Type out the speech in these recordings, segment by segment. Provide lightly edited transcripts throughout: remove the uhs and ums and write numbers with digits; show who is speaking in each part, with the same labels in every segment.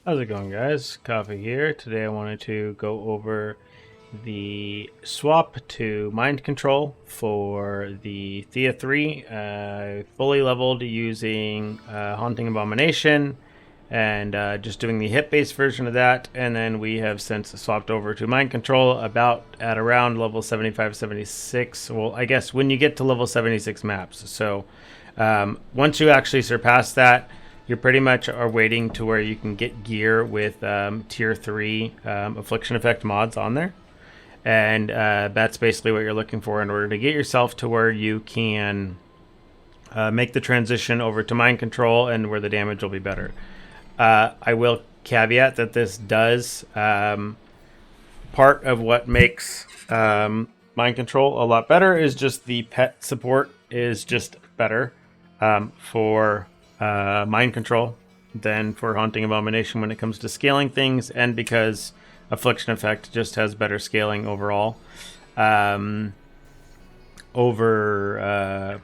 Speaker 1: How's it going, guys? Coffee here. Today I wanted to go over the swap to mind control for the Thea 3, fully leveled using Haunting Abomination and just doing the hit based version of that. And then we have since swapped over to mind control at around level 75, 76. Well, I guess when you get to level 76 maps. So once you actually surpass that, you pretty much are waiting to where you can get gear with tier 3 affliction effect mods on there. And that's basically what you're looking for in order to get yourself to where you can make the transition over to mind control and where the damage will be better. I will caveat that this does part of what makes mind control a lot better is just the pet support is just better for mind control than for haunting abomination when it comes to scaling things, and because affliction effect just has better scaling overall over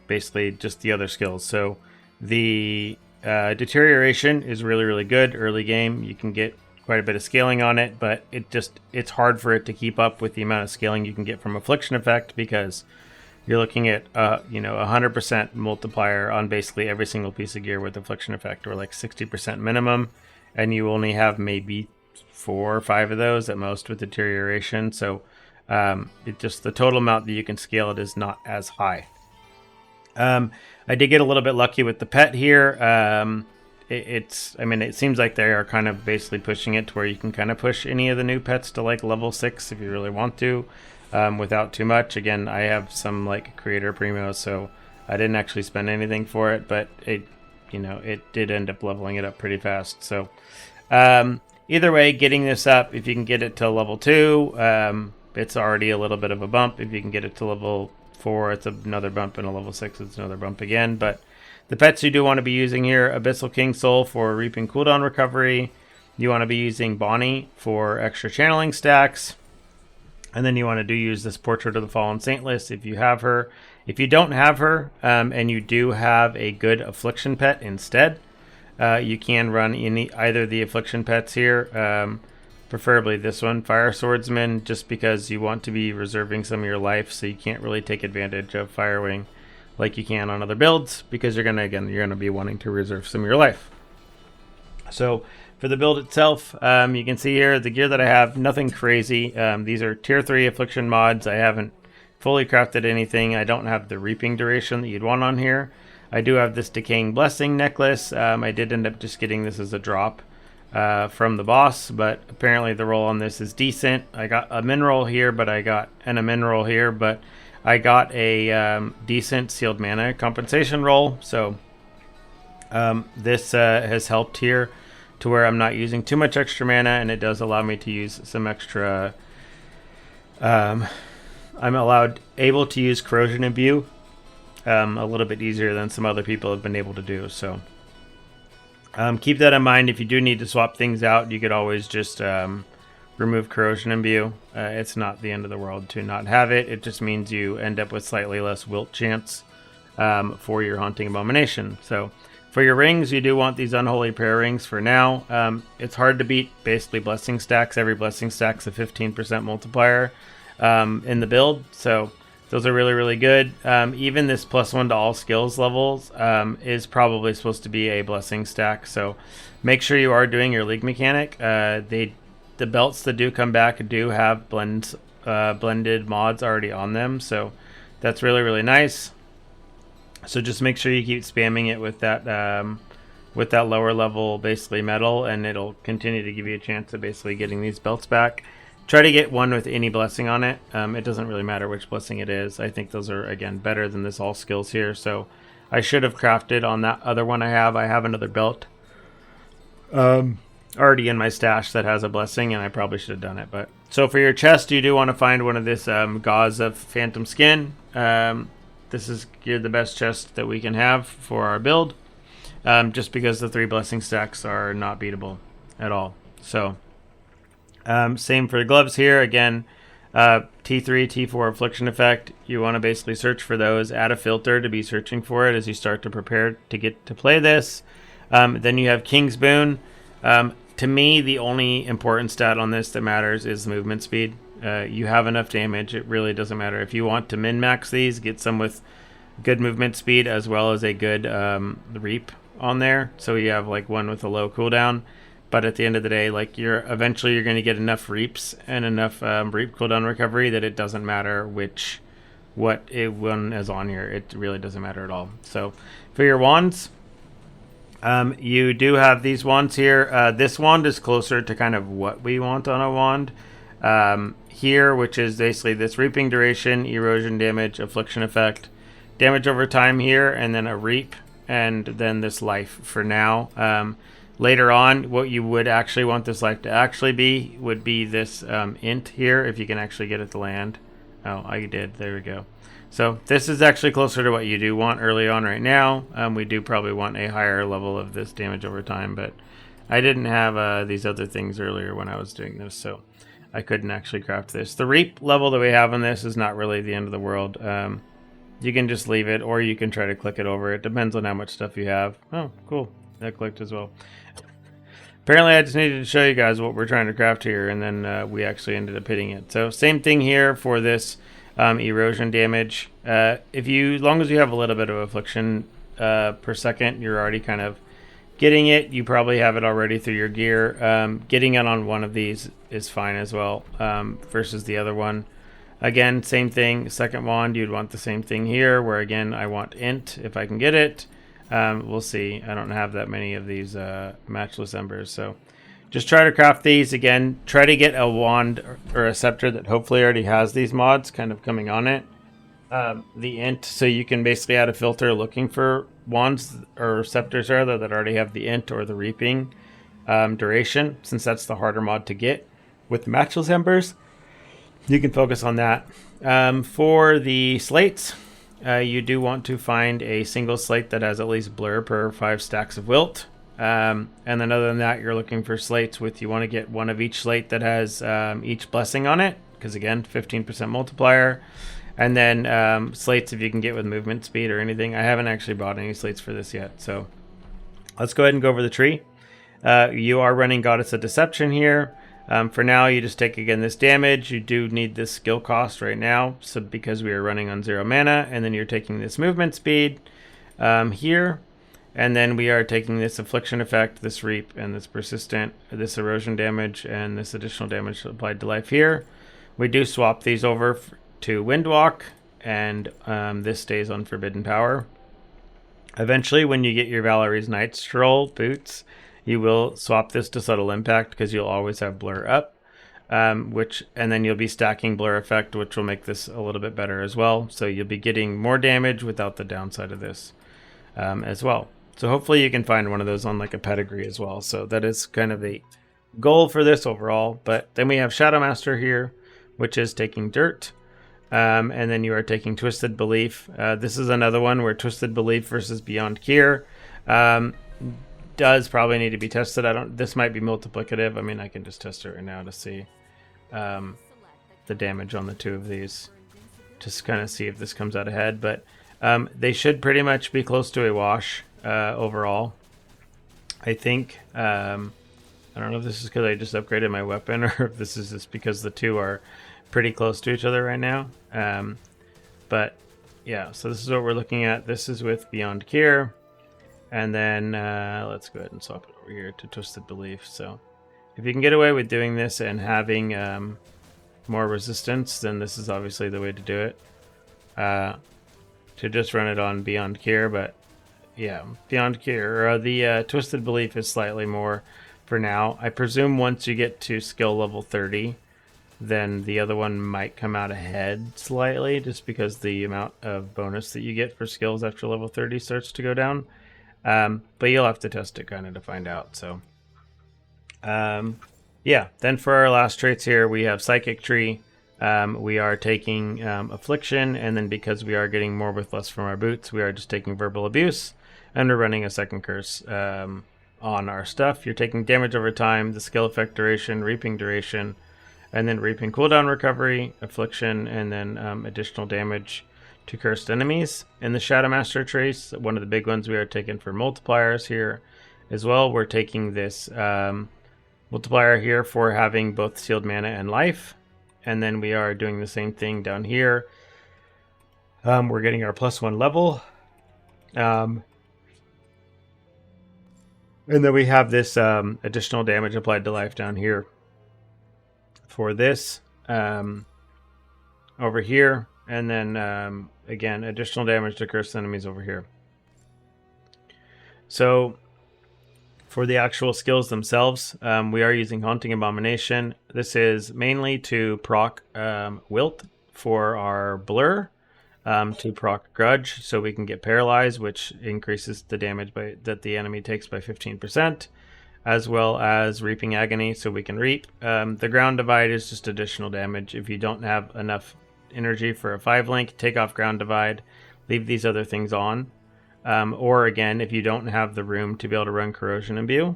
Speaker 1: basically just the other skills. So the deterioration is really good early game. You can get quite a bit of scaling on it, but it's hard for it to keep up with the amount of scaling you can get from affliction effect, because you're looking at 100% multiplier on basically every single piece of gear with affliction effect, or like 60% minimum, and you only have maybe 4 or 5 of those at most with deterioration. So it just, the total amount that you can scale it is not as high. I did get a little bit lucky with the pet here. It seems like they are kind of basically pushing it to where you can kind of push any of the new pets to like level 6 if you really want to. Without too much. Again, I have some like creator primo, so I didn't actually spend anything for it, but it did end up leveling it up pretty fast. So either way, getting this up, if you can get it to level 2, it's already a little bit of a bump. If you can get it to level 4, it's another bump, and a level 6, it's another bump again. But the pets you do want to be using here: Abyssal King Soul for reaping cooldown recovery. You want to be using Bonnie for extra channeling stacks. And then you want to use this Portrait of the Fallen Saintless if you have her. If you don't have her, and you do have a good affliction pet instead, you can run either the affliction pets here, preferably this one, Fire Swordsman, just because you want to be reserving some of your life, so you can't really take advantage of Firewing like you can on other builds, because you're gonna be wanting to reserve some of your life. So for the build itself, you can see here the gear that I have, nothing crazy. These are tier 3 affliction mods. I haven't fully crafted anything. I don't have the reaping duration that you'd want on here. I do have this decaying blessing necklace. I did end up just getting this as a drop from the boss, but apparently the roll on this is decent. I got a mineral here, but I got a decent sealed mana compensation roll. So this has helped here to where I'm not using too much extra mana, and it does allow me to use some extra. I'm able to use Corrosion Imbue a little bit easier than some other people have been able to do. So keep that in mind. If you do need to swap things out, you could always just remove Corrosion Imbue. It's not the end of the world to not have it. It just means you end up with slightly less wilt chance for your Haunting Abomination. So for your rings, you do want these Unholy Prayer Rings for now. It's hard to beat basically blessing stacks. Every blessing stack's a 15% multiplier in the build, so those are really good. Even this +1 to all skills levels is probably supposed to be a blessing stack, so make sure you are doing your league mechanic. The belts that do come back do have blended mods already on them, so that's really nice. So just make sure you keep spamming it with that lower level basically metal, and it'll continue to give you a chance of basically getting these belts back. Try to get one with any blessing on it. It doesn't really matter which blessing it is. I think those are, again, better than this all skills here. So I should have crafted on that other one I have. I have another belt already in my stash that has a blessing, and I probably should have done it. But so for your chest, you do want to find one of this Gauze of Phantom Skin. This is the best chest that we can have for our build, just because the 3 blessing stacks are not beatable at all. So same for the gloves here. Again, T3, T4 affliction effect. You want to basically search for those. Add a filter to be searching for it as you start to prepare to get to play this. Then you have King's Boon. To me, the only important stat on this that matters is movement speed. You have enough damage. It really doesn't matter. If you want to min-max these, get some with good movement speed as well as a good reap on there. So you have like one with a low cooldown. But at the end of the day, like you're going to get enough reaps and enough reap cooldown recovery that it doesn't matter what one is on here. It really doesn't matter at all. So for your wands, you do have these wands here. This wand is closer to kind of what we want on a wand here, which is basically this reaping duration, erosion damage, affliction effect, damage over time here, and then a reap, and then this life for now. Later on, what you would actually want this life to actually be would be this int here, if you can actually get it to land. Oh, I did. There we go. So this is actually closer to what you do want early on right now. We do probably want a higher level of this damage over time, but I didn't have these other things earlier when I was doing this, so I couldn't actually craft this. The reap level that we have on this is not really the end of the world. You can just leave it, or you can try to click it over. It depends on how much stuff you have. Oh, cool. That clicked as well. Apparently, I just needed to show you guys what we're trying to craft here, and then we actually ended up hitting it. So same thing here for this erosion damage. As long as you have a little bit of affliction per second, you're already kind of getting it. You probably have it already through your gear. Getting it on one of these is fine as well versus the other one. Again, same thing. Second wand, you'd want the same thing here, where again, I want int if I can get it. We'll see. I don't have that many of these matchless embers, so just try to craft these. Again, try to get a wand or a scepter that hopefully already has these mods kind of coming on it. The int, so you can basically add a filter looking for wands or scepters rather that already have the int or the reaping duration, since that's the harder mod to get. With matchless embers, you can focus on that. For the slates, you do want to find a single slate that has at least blur per 5 stacks of wilt. And then other than that, you're looking for slates you want to get one of each slate that has each blessing on it, because again, 15% multiplier. And then slates if you can get with movement speed or anything. I haven't actually bought any slates for this yet, so let's go ahead and go over the tree. You are running Goddess of Deception here. For now, you just take, again, this damage. You do need this skill cost right now, so because we are running on 0 mana, and then you're taking this movement speed here, and then we are taking this affliction effect, this reap, and this persistent, this erosion damage, and this additional damage applied to life here. We do swap these over to Windwalk, and this stays on Forbidden Power. Eventually, when you get your Valerie's Night Stroll boots, you will swap this to Subtle Impact, because you'll always have Blur up, and then you'll be stacking Blur Effect, which will make this a little bit better as well. So you'll be getting more damage without the downside of this as well. So hopefully you can find one of those on like a pedigree as well. So that is kind of the goal for this overall. But then we have Shadow Master here, which is taking Dirt. And then you are taking Twisted Belief. This is another one where Twisted Belief versus Beyond Cure does probably need to be tested. This might be multiplicative. I mean, I can just test it right now to see the damage on the two of these, just kind of see if this comes out ahead. But they should pretty much be close to a wash overall, I think. I don't know if this is because I just upgraded my weapon, or if this is just because the two are pretty close to each other right now. But yeah, so this is what we're looking at. This is with Beyond Cure. And then let's go ahead and swap it over here to Twisted Belief. So if you can get away with doing this and having more resistance, then this is obviously the way to do it. To just run it on Beyond Cure. But yeah, Beyond Cure, or the Twisted Belief is slightly more for now. I presume once you get to skill level 30, then the other one might come out ahead slightly, just because the amount of bonus that you get for skills after level 30 starts to go down. But you'll have to test it kind of to find out. So yeah, then for our last traits here, we have Psychic Tree. We are taking Affliction, and then because we are getting more with less from our boots, we are just taking Verbal Abuse, and we're running a second curse on our stuff. You're taking damage over time, the skill effect duration, reaping duration, and then reaping cooldown recovery, affliction, and then additional damage to cursed enemies. In the Shadow Master trace, one of the big ones we are taking for multipliers here, as well. We're taking this multiplier here for having both sealed mana and life. And then we are doing the same thing down here. We're getting our +1 level. And then we have this additional damage applied to life down here for this over here. And then, again, additional damage to cursed enemies over here. So for the actual skills themselves, we are using Haunting Abomination. This is mainly to proc Wilt for our Blur, to proc Grudge, so we can get Paralyzed, which increases the damage that the enemy takes by 15%, as well as Reaping Agony, so we can reap. The Ground Divide is just additional damage. If you don't have enough energy for a 5-link, take off Ground Divide, leave these other things on. Or again, if you don't have the room to be able to run Corrosion Imbue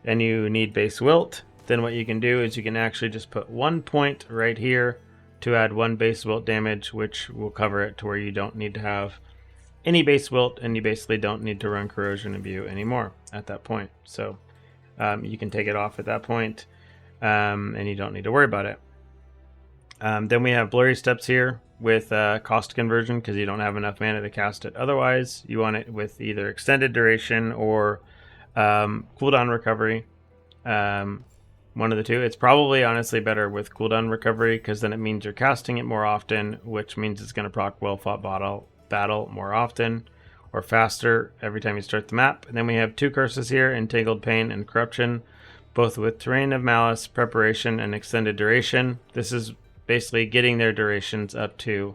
Speaker 1: and you need base Wilt, then what you can do is you can actually just put 1 point right here to add 1 base Wilt damage, which will cover it to where you don't need to have any base Wilt, and you basically don't need to run Corrosion Imbue anymore at that point. So you can take it off at that point, and you don't need to worry about it. Then we have Blurry Steps here with cost conversion, because you don't have enough mana to cast it. Otherwise, you want it with either extended duration or cooldown recovery. One of the two. It's probably honestly better with cooldown recovery, because then it means you're casting it more often, which means it's going to proc Well Fought Battle more often or faster every time you start the map. And then we have 2 curses here, Entangled Pain and Corruption, both with Terrain of Malice, Preparation, and Extended Duration. This is basically getting their durations up to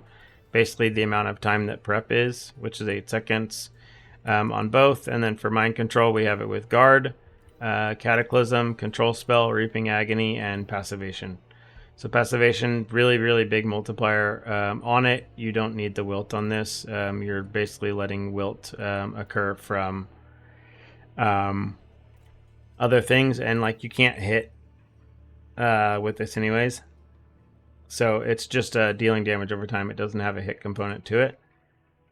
Speaker 1: basically the amount of time that prep is, which is 8 seconds on both. And then for Mind Control, we have it with Guard, Cataclysm, Control Spell, Reaping Agony, and Passivation. So Passivation, really, really big multiplier on it. You don't need the Wilt on this. You're basically letting Wilt occur from other things, and like you can't hit with this anyways. So it's just dealing damage over time. It doesn't have a hit component to it.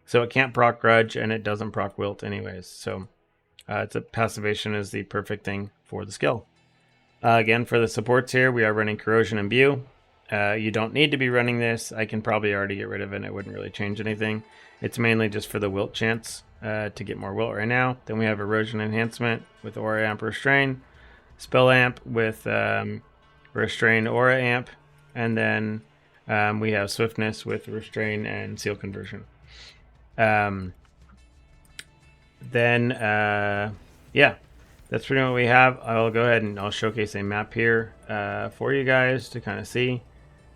Speaker 1: So it can't proc Grudge, and it doesn't proc Wilt anyways. So it's a Passivation is the perfect thing for the skill. Again, for the supports here, we are running Corrosion Imbue. You don't need to be running this. I can probably already get rid of it, and it wouldn't really change anything. It's mainly just for the Wilt chance to get more Wilt right now. Then we have Erosion Enhancement with Aura Amp Restrain, Spell Amp with Restrain Aura Amp, and then we have Swiftness with Restrain and Seal Conversion. Yeah, that's pretty much what we have. I'll go ahead and I'll showcase a map here for you guys to kind of see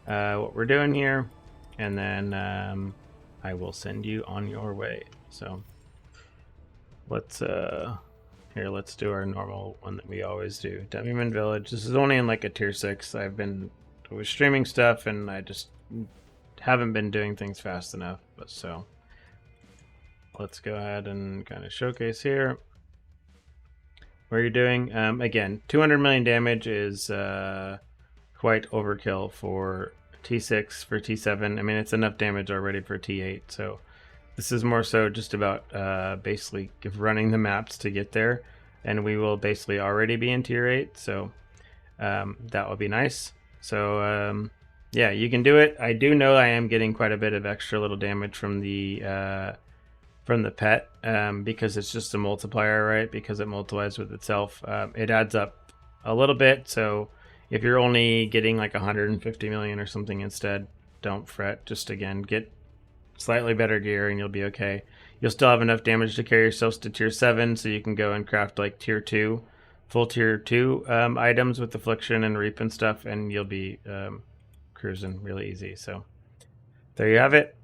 Speaker 1: what we're doing here, and then I will send you on your way. So let's let's do our normal one that we always do. Demiman Village. This is only in like a tier 6. I was streaming stuff, and I just haven't been doing things fast enough. But so let's go ahead and kind of showcase here what you're doing. Again, 200 million damage is quite overkill for T6, for T7. I mean, it's enough damage already for T8. So this is more so just about basically running the maps to get there. And we will basically already be in tier 8. So that would be nice. So yeah, you can do it. I do know I am getting quite a bit of extra little damage from the pet because it's just a multiplier, right? Because it multiplies with itself. It adds up a little bit. So if you're only getting like 150 million or something instead, don't fret. Just again, get slightly better gear and you'll be okay. You'll still have enough damage to carry yourselves to tier 7, so you can go and craft like tier 2, full tier 2 items with Affliction and Reap and stuff, and you'll be cruising really easy. So there you have it.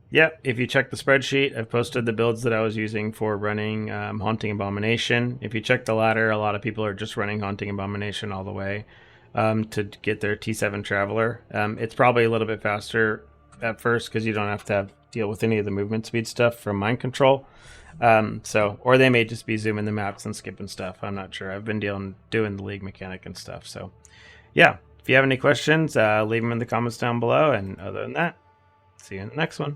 Speaker 1: Yeah, if you check the spreadsheet, I've posted the builds that I was using for running Haunting Abomination. If you check the ladder, a lot of people are just running Haunting Abomination all the way to get their T7 Traveler. It's probably a little bit faster at first because you don't have to deal with any of the movement speed stuff from Mind Control. Or they may just be zooming the maps and skipping stuff. I'm not sure. I've been doing the league mechanic and stuff. So yeah, if you have any questions, leave them in the comments down below. And other than that, see you in the next one.